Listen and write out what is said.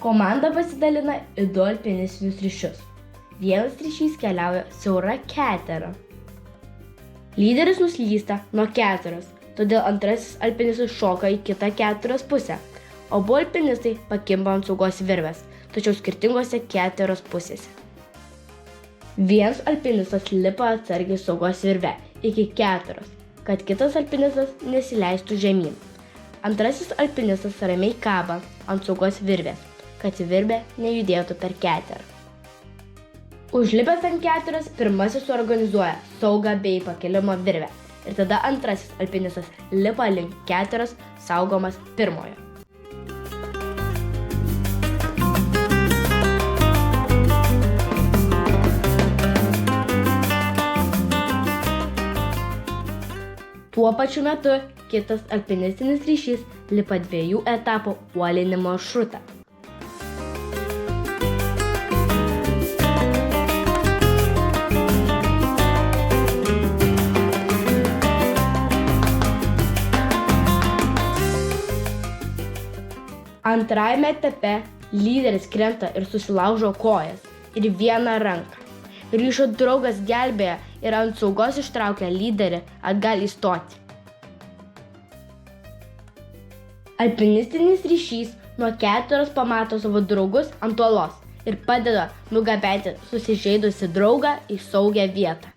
Komanda pasidalina į 2 alpinistinius ryšius. Vienas ryšys keliauja siaura ketera. Lyderis nuslysta nuo keteros, todėl antrasis alpinistas šoka į kitą keteros pusę, o abu alpinistai pakimba ant saugos virvės, tačiau skirtingose keteros pusėse. Vienas alpinistas lipa atsargiai saugos virve iki keteros, kad kitas alpinistas nesileistų žemyn. Antrasis alpinistas ramiai kaba ant saugos virvės, kad virvė nejudėtų per keterą. Užlipęs ant keteros, pirmasis suorganizuoja saugą bei pakilimo virvę ir tada antrasis alpinistas lipa link keteros, saugomas pirmojo. Tuo pačiu metu kitas alpinistinis ryšys lipa 2 etapų uolinimo maršrutą. Antrajame etape lyderis krenta ir susilaužo kojas ir vieną ranką. Ryšio draugas gelbėja ir ant saugos ištraukia lyderį atgal į stotį. Alpinistinis ryšys nuo keteros pamato savo draugus ant uolos ir padeda nugabenti susižeidusį draugą į saugią vietą.